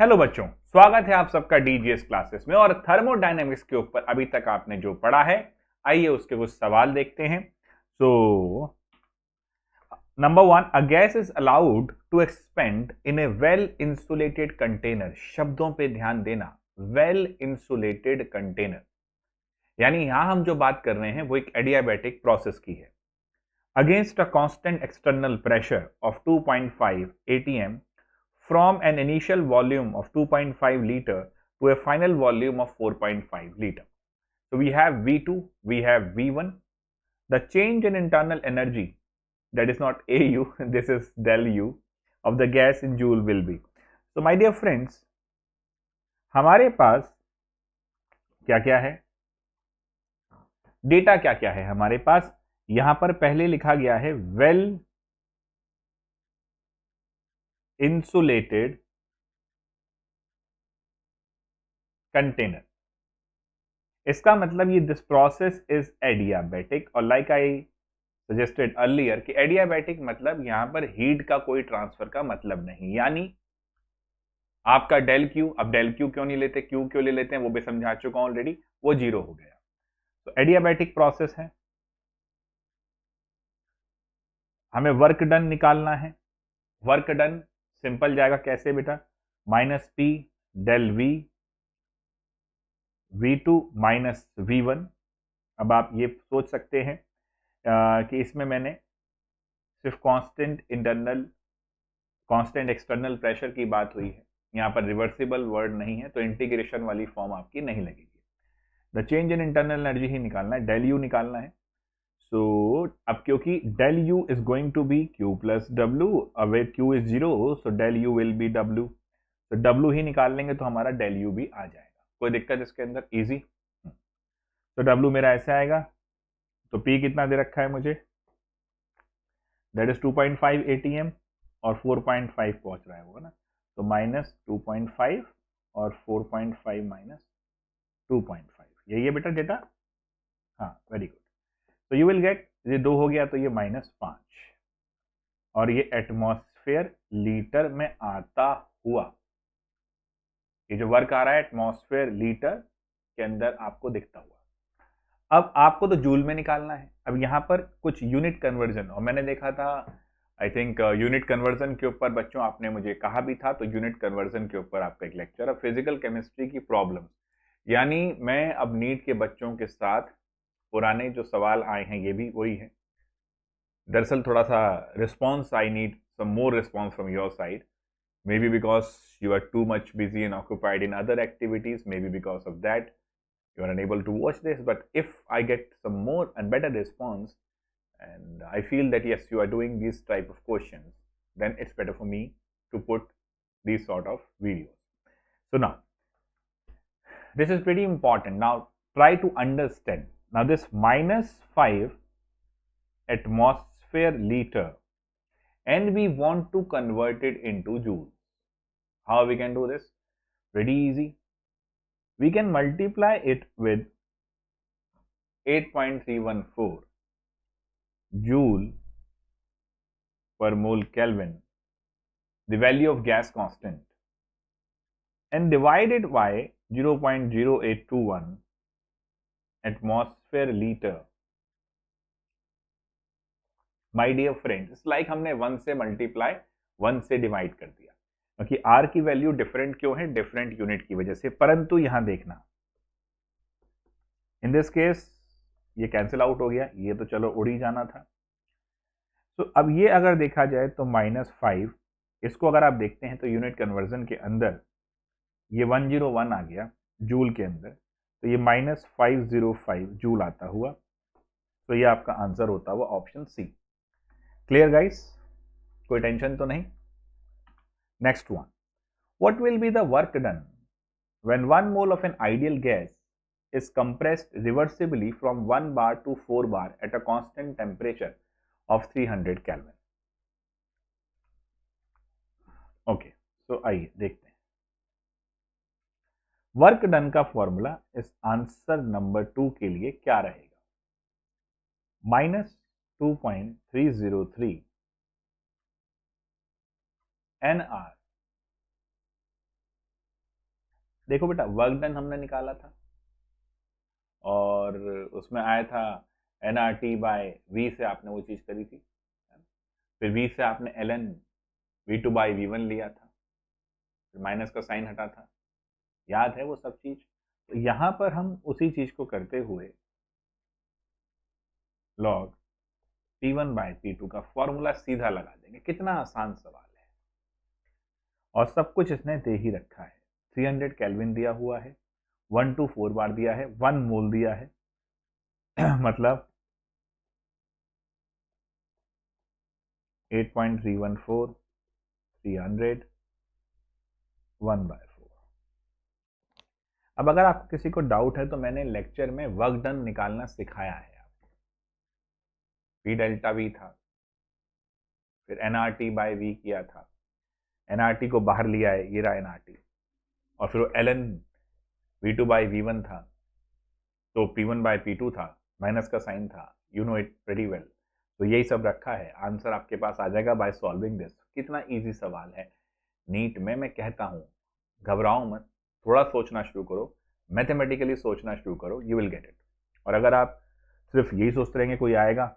Hello बच्चों, स्वागत है आप सबका डीजीएस क्लासेस में। और थर्मोडायनेमिक्स के ऊपर अभी तक आपने जो पढ़ा है, आइए उसके कुछ सवाल देखते हैं। So number one, a gas is allowed to expand in a well insulated container. शब्दों पे ध्यान देना, वेल इंसुलेटेड कंटेनर, यानी यहां हम जो बात कर रहे हैं वो एक एडियाबैटिक प्रोसेस की है। Against a constant external pressure of 2.5 atm from an initial volume of 2.5 liter to a final volume of 4.5 liter. So we have V2, we have V1. The change in internal energy, that is not AU, this is del U of the gas in joule will be. So my dear friends, हमारे पास क्या क्या है, data क्या क्या है हमारे पास। यहां पर पहले लिखा गया है वेल इंसुलेटेड कंटेनर। इसका मतलब ये दिस प्रोसेस इज एडियाबैटिक, और लाइक आई सजेस्टेड अर्लियर कि एडियाबैटिक मतलब यहां पर हीट का कोई ट्रांसफर का मतलब नहीं, यानी आपका डेल क्यू, अब डेल क्यू क्यों नहीं लेते, क्यू क्यों ले लेते हैं वो भी समझा चुका हूं ऑलरेडी, वो जीरो हो गया। तो एडियाबैटिक प्रोसेस है, हमें वर्क डन निकालना है। वर्क डन सिंपल जाएगा कैसे बेटा, minus P del V V2 minus V1। अब आप ये सोच सकते हैं कि इसमें मैंने सिर्फ कांस्टेंट एक्सटर्नल प्रेशर की बात हुई है, यहाँ पर रिवर्सिबल वर्ड नहीं है, तो इंटीग्रेशन वाली फॉर्म आपकी नहीं लगेगी। The change in internal energy ही निकालना है, डेल यू निकालना है। सो अब क्योंकि del U is going to be Q plus W, अब Q is zero, so del U will be W. तो डब्ल्यू ही निकाल लेंगे तो हमारा डेल यू भी आ जाएगा। कोई दिक्कत इसके अंदर, इजी। तो डब्ल्यू मेरा ऐसे आएगा, तो पी कितना दे रखा है मुझे, दैट इज 2.5 atm, और 4.5 पहुंच रहा है वो ना, तो माइनस 2.5 और 4.5 माइनस 2.5, यही है बेटा डेटा। हाँ, वेरी गुड। तो यू विल गेट, ये दो हो गया तो ये -5, और ये एटमॉस्फेयर लीटर में आता हुआ, ये जो वर्क आ रहा है एटमॉस्फेयर लीटर के अंदर आपको दिखता हुआ। अब आपको तो जूल में निकालना है। अब यहाँ पर कुछ यूनिट कन्वर्जन, और मैंने देखा था आई थिंक यूनिट कन्वर्जन के ऊपर बच्चों आपने मुझे कहा भी था, तो यूनिट कन्वर्जन के ऊपर आपका एक लेक्चर है, फिजिकल केमिस्ट्री की प्रॉब्लम। यानी मैं अब नीट के बच्चों के साथ पुराने जो सवाल आए हैं ये भी वही है। दरअसल थोड़ा सा response, I need some more response from your side, maybe because you are too much busy and occupied in other activities, maybe because of that you are unable to watch this. But if I get some more and better response, and I feel that yes, you are doing these type of questions, then it's better for me to put these sort of videos. So now this is pretty important. Now try to understand. Now this -5 atmosphere liter, and we want to convert it into joules. How we can do this? Pretty easy. We can multiply it with 8.314 joule per mole Kelvin, the value of gas constant, and divide it by 0.0821 atmosphere liter. My dear friends, it's like हमने 1 से multiply 1 से divide कर दिया, क्योंकि R की value different क्यों है, different unit की वजह से। परंतु यहां देखना, इन दिस केस ये कैंसिल आउट हो गया, ये तो चलो उड़ ही जाना था। तो अब ये अगर देखा जाए तो -5, इसको अगर आप देखते हैं तो यूनिट कन्वर्जन के अंदर ये 101 आ गया जूल के अंदर, तो ये -505 जूल आता हुआ। तो ये आपका आंसर होता हुआ ऑप्शन सी। क्लियर गाइस, कोई टेंशन तो नहीं। Next one, what will be the work done when 1 mole of an ideal gas is compressed reversibly from 1 bar to 4 bar at a constant temperature of 300 Kelvin. Okay, तो आइए देखते हैं work done का formula इस answer number 2 के लिए क्या रहेगा। -2.303 NR देखो बेटा, वर्क डन हमने निकाला था और उसमें आया था nRT बाय V से आपने वो चीज करी थी, फिर V से आपने ln V2 बाई V1 लिया था, फिर माइनस का साइन हटा था, याद है वो सब चीज। तो यहां पर हम उसी चीज को करते हुए log P1 बाय P2 का फॉर्मूला सीधा लगा देंगे। कितना आसान सवाल है, और सब कुछ इसने दे ही रखा है। 300 केल्विन दिया हुआ है, 1 to 4 बार दिया है, 1 मोल दिया है मतलब 8.314 300 1/4। अब अगर आपको किसी को डाउट है तो मैंने लेक्चर में वर्क डन निकालना सिखाया है आपको। P डेल्टा V था, फिर nRT बाय V किया था, nRT को बाहर लिया है, ये रहा nRT, और फिर ln V2 बाई V1 था, तो P1 बाय P2 था, माइनस का साइन था, you know it very well. तो यही सब रखा है, आंसर आपके पास आ जाएगा बाय सॉल्विंग दिस। कितना इजी सवाल है। नीट में मैं कहता हूँ घबराओ मत, थोड़ा सोचना शुरू करो, मैथमेटिकली सोचना शुरू करो, यू विल गेट इट। और अगर आप सिर्फ यही सोचते रहेंगे कोई आएगा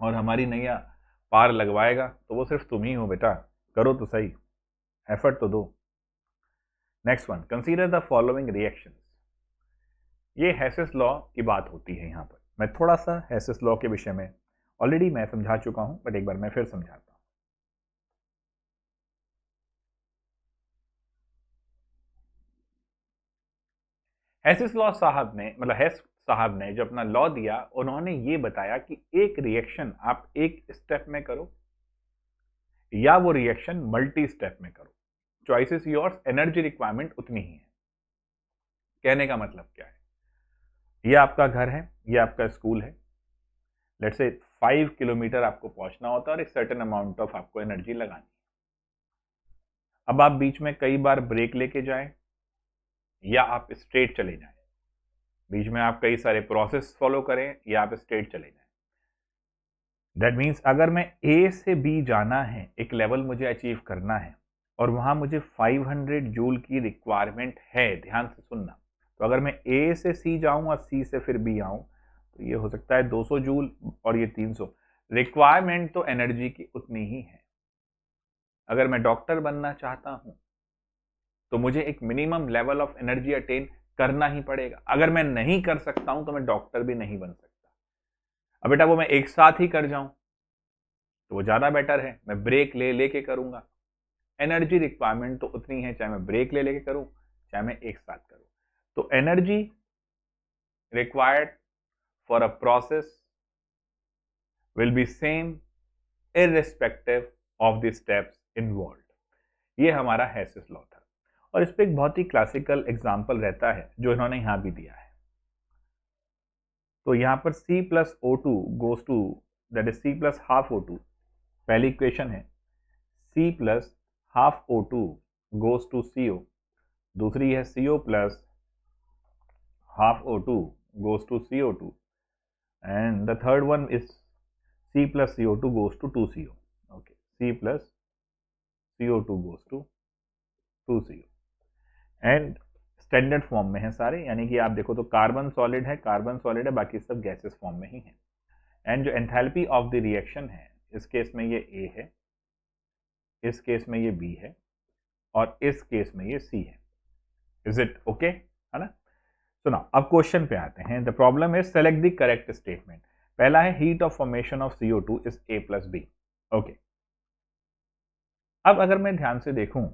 और हमारी नैया पार लगवाएगा, तो वो सिर्फ तुम ही हो बेटा। करो तो सही, एफर्ट तो दो। Next one, consider the following reactions. ये हेसेस लॉ की बात होती है। यहाँ पर मैं थोड़ा सा हेसेस लॉ के विषय में ऑलरेडी मैं समझा चुका हूं, बट एक बार मैं फिर समझाता हूं। हेसेस लॉ साहब ने, मतलब हेस साहब ने जो अपना लॉ दिया, उन्होंने ये बताया कि एक रिएक्शन आप एक स्टेप में करो या वो रिएक्शन मल्टी स्टेप में करो, choice is yours, energy requirement उतनी ही है। कहने का मतलब क्या है, ये आपका घर है, ये आपका स्कूल है, लेट्स से 5 किलोमीटर आपको पहुंचना होता है और एक सर्टेन अमाउंट ऑफ आपको एनर्जी लगानी है। अब आप बीच में कई बार ब्रेक लेके जाएं या आप स्ट्रेट चले जाएं, बीच में आप कई सारे प्रोसेस फॉलो करें या आप स्ट्रेट चले जाएं। दैट मीन्स अगर मैं ए से बी जाना है, एक लेवल मुझे अचीव करना है और वहां मुझे 500 जूल की रिक्वायरमेंट है, ध्यान से सुनना। तो अगर मैं ए से सी जाऊं और सी से फिर बी आऊं, तो ये हो सकता है 200 जूल और ये 300। रिक्वायरमेंट तो एनर्जी की उतनी ही है। अगर मैं डॉक्टर बनना चाहता हूं तो मुझे एक minimum level of energy attain करना ही पड़ेगा। अगर मैं नहीं कर सकता हूं तो मैं डॉक्टर भी नहीं बन सकता। अब बेटा वो मैं एक साथ ही कर जाऊं तो वो ज्यादा बेटर है, मैं ब्रेक ले लेके करूंगा। एनर्जी रिक्वायरमेंट तो उतनी है, चाहे मैं ब्रेक ले लेके करूं चाहे मैं एक साथ करूं। तो energy required for a process will be same irrespective of the steps involved. ये हमारा हेसेस लॉ था, और इस पे एक बहुत ही क्लासिकल एग्जांपल रहता है जो इन्होंने यहां भी दिया है। तो यहां पर C plus O2 goes to, that is C plus half O2, पहली इक्वेशन है। C plus half O2 goes to CO, दूसरी है CO plus half O2 goes to CO2, and the third one is C plus CO2 goes to 2CO. Okay, C plus CO2 goes to 2CO, and standard form में है सारे, यानी कि आप देखो तो कार्बन सॉलिड है, कार्बन सॉलिड है, बाकी सब गैसेस फॉर्म में ही है। एंड जो एंथैल्पी ऑफ द रिएक्शन है, इस केस में ये A है, इस केस में ये B है, और इस केस में ये C है। इज इट ओके, है ना? सुना, अब क्वेश्चन पे आते हैं। The problem is select the correct statement. पहला है heat of formation of CO2 is A plus B। Okay, अब अगर मैं ध्यान से देखूं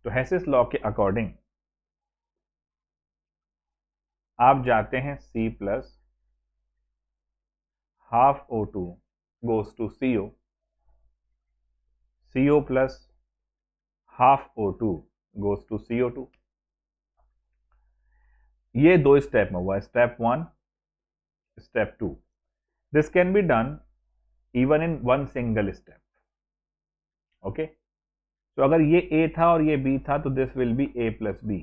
तो हेसेस लॉ के अकॉर्डिंग आप जाते हैं C plus half O2 goes to CO, CO plus half O2 goes to CO2। ये दो स्टेप में हुआ, step 1 step 2। This can be done even in one single step. Okay, तो अगर ये A था और ये B था तो this will be A plus B।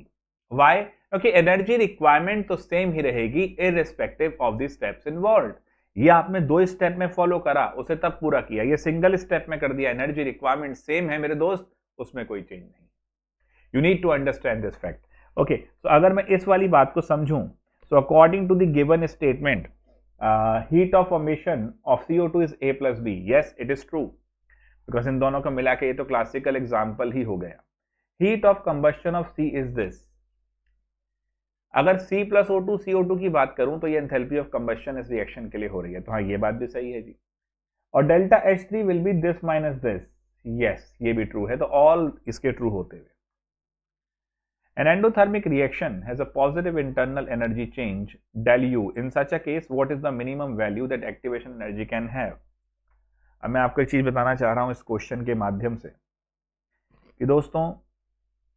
Why? क्योंकि एनर्जी रिक्वायरमेंट तो सेम ही रहेगी irrespective of the steps involved. ये आपने दो स्टेप में फॉलो करा, उसे तब पूरा किया। ये सिंगल स्टेप में कर दिया, एनर्जी रिक्वायरमेंट सेम है मेरे दोस्त, उसमें कोई चेंज नहीं। You need to understand this fact. Okay, तो अगर मैं इस वाली बात को समझूं, so according to the given statement heat of formation of CO2 is A plus B। Yes, it is true, because इन दोनों को मिला के ये तो क्लासिकल एग्जाम्पल ही हो गया। Heat of combustion of C is this. अगर C plus O2 CO2 की बात करूं तो ये एंथैल्पी ऑफ कंबस्शन इस रिएक्शन के लिए हो रही है, तो हाँ ये बात भी सही है जी। और delta H3 will be this minus this. Yes, ये भी ट्रू है, तो ऑल इसके ट्रू होते हुए। An endothermic reaction has a positive internal energy change del U. In such a case, what is the minimum value that activation energy can have? अब मैं आपको एक चीज बताना चाह रहा हूं इस क्वेश्चन के माध्यम से कि दोस्तों,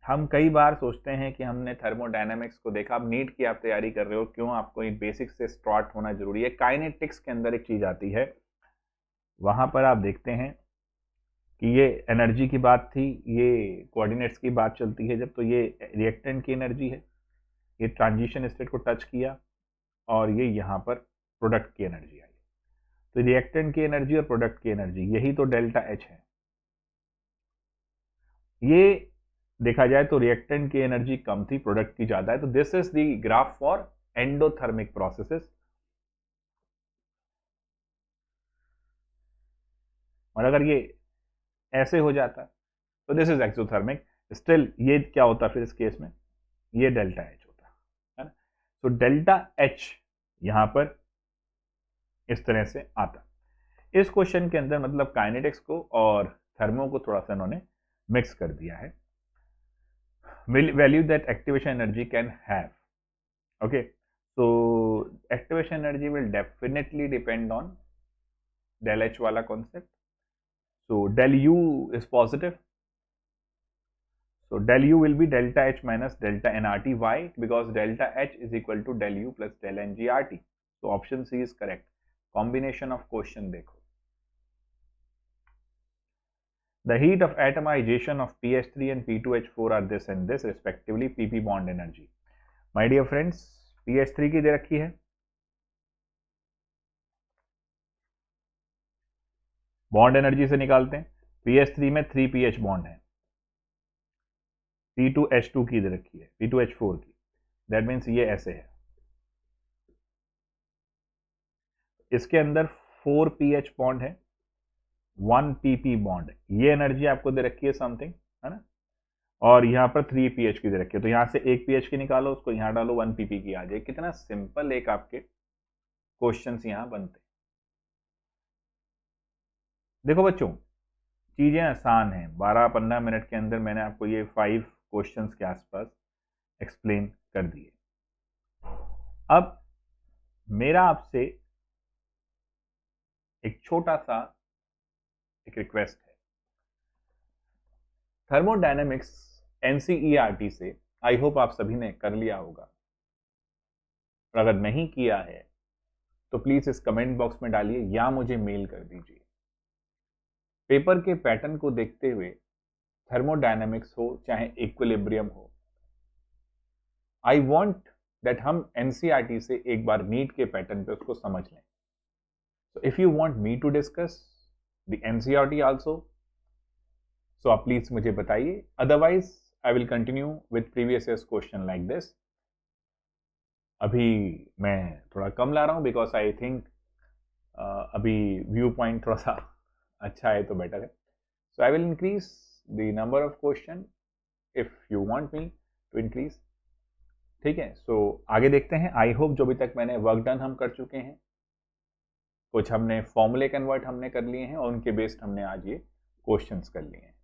हम कई बार सोचते हैं कि हमने थर्मोडायनामिक्स को देखा। अब नीट की आप तैयारी कर रहे हो, क्यों आपको एक बेसिक से स्टार्ट होना जरूरी है। काइनेटिक्स के अंदर एक चीज आती है, वहां पर आप देखते हैं कि ये एनर्जी की बात थी, ये कोऑर्डिनेट्स की बात चलती है जब, तो ये रिएक्टेंट की एनर्जी है, ये ट्रांजिशन स्टेट को टच किया और ये यहाँ पर प्रोडक्ट की एनर्जी आई। तो रिएक्टेंट की एनर्जी और प्रोडक्ट की एनर्जी, यही तो डेल्टा एच है। ये देखा जाए तो रिएक्टेंट की एनर्जी कम थी, प्रोडक्ट की ज्यादा है। तो this is the graph for endothermic processes. और अगर ये ऐसे हो जाता तो दिस इज एक्सोथर्मिक, स्टिल ये क्या होता फिर इस केस में, ये डेल्टा एच होता है ना। तो डेल्टा एच यहां पर इस तरह से आता। इस क्वेश्चन के अंदर मतलब काइनेटिक्स को और थर्मो को थोड़ा सा इन्होंने मिक्स कर दिया है। Value that activation energy can have. Okay, so activation energy will definitely depend on del H वाला concept. So del U is positive. So del U will be delta H minus delta nRT. Why? Because delta H is equal to del U plus del nGRT. So option C is correct. Combination of question देखो. The heat of atomization of PH3 and P2H4 are this and this respectively PP bond energy. My dear friends, PH3 की दे रखी है, bond energy से निकालते हैं। PH3 में 3PH bond है, P2H2 की दे रखी है, P2H4 की, दैट मीन्स ये ऐसे है। इसके अंदर 4PH बॉन्ड है, 1PP बॉन्ड है, ये एनर्जी आपको दे रखी है समथिंग, है ना। और यहाँ पर 3PH की दे रखी है, तो यहाँ से 1PH की निकालो, उसको यहाँ डालो, 1PP की आ जाए। कितना सिंपल एक आपके क्वेश्चंस यहाँ बनते। देखो बच्चों, चीजें आसान हैं। 12-15 मिनट के अंदर मैंने आपको ये 5 क्वेश्चंस के आसपास एक्सप्लेन कर दिए। अब मेरा आपसे एक छोटा सा एक रिक्वेस्ट है। थर्मोडायनेमिक्स NCERT से आई होप आप सभी ने कर लिया होगा, और अगर नहीं किया है तो प्लीज इस कमेंट बॉक्स में डालिए या मुझे मेल कर दीजिए। पेपर के पैटर्न को देखते हुए थर्मोडायनेमिक्स हो चाहे इक्विलिब्रियम हो, आई वॉन्ट दैट हम NCERT से एक बार नीट के पैटर्न पे उसको समझ लें। So if you want me to discuss the NCERT also, so आप प्लीज मुझे बताइए, otherwise I will continue with previous years question like this. अभी मैं थोड़ा कम ला रहा हूं बिकॉज आई थिंक अभी व्यू पॉइंट थोड़ा सा अच्छा है तो बेटर है। So I will increase the number of question if you want me to increase. ठीक है, सो आगे देखते हैं। आई होप जो अभी तक मैंने वर्क डन हम कर चुके हैं, कुछ हमने फॉर्मूले कन्वर्ट हमने कर लिए हैं और उनके बेस्ड हमने आज ये क्वेश्चंस कर लिए हैं।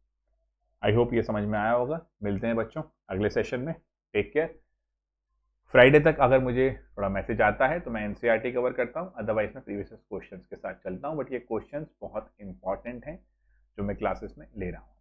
आई होप ये समझ में आया होगा। मिलते हैं बच्चों अगले सेशन में। Take care. फ्राइडे तक अगर मुझे थोड़ा मैसेज आता है तो मैं NCERT कवर करता हूँ, अदरवाइज मैं प्रीवियस क्वेश्चंस के साथ चलता हूँ। बट ये क्वेश्चंस बहुत इंपॉर्टेंट हैं जो मैं क्लासेस में ले रहा हूँ।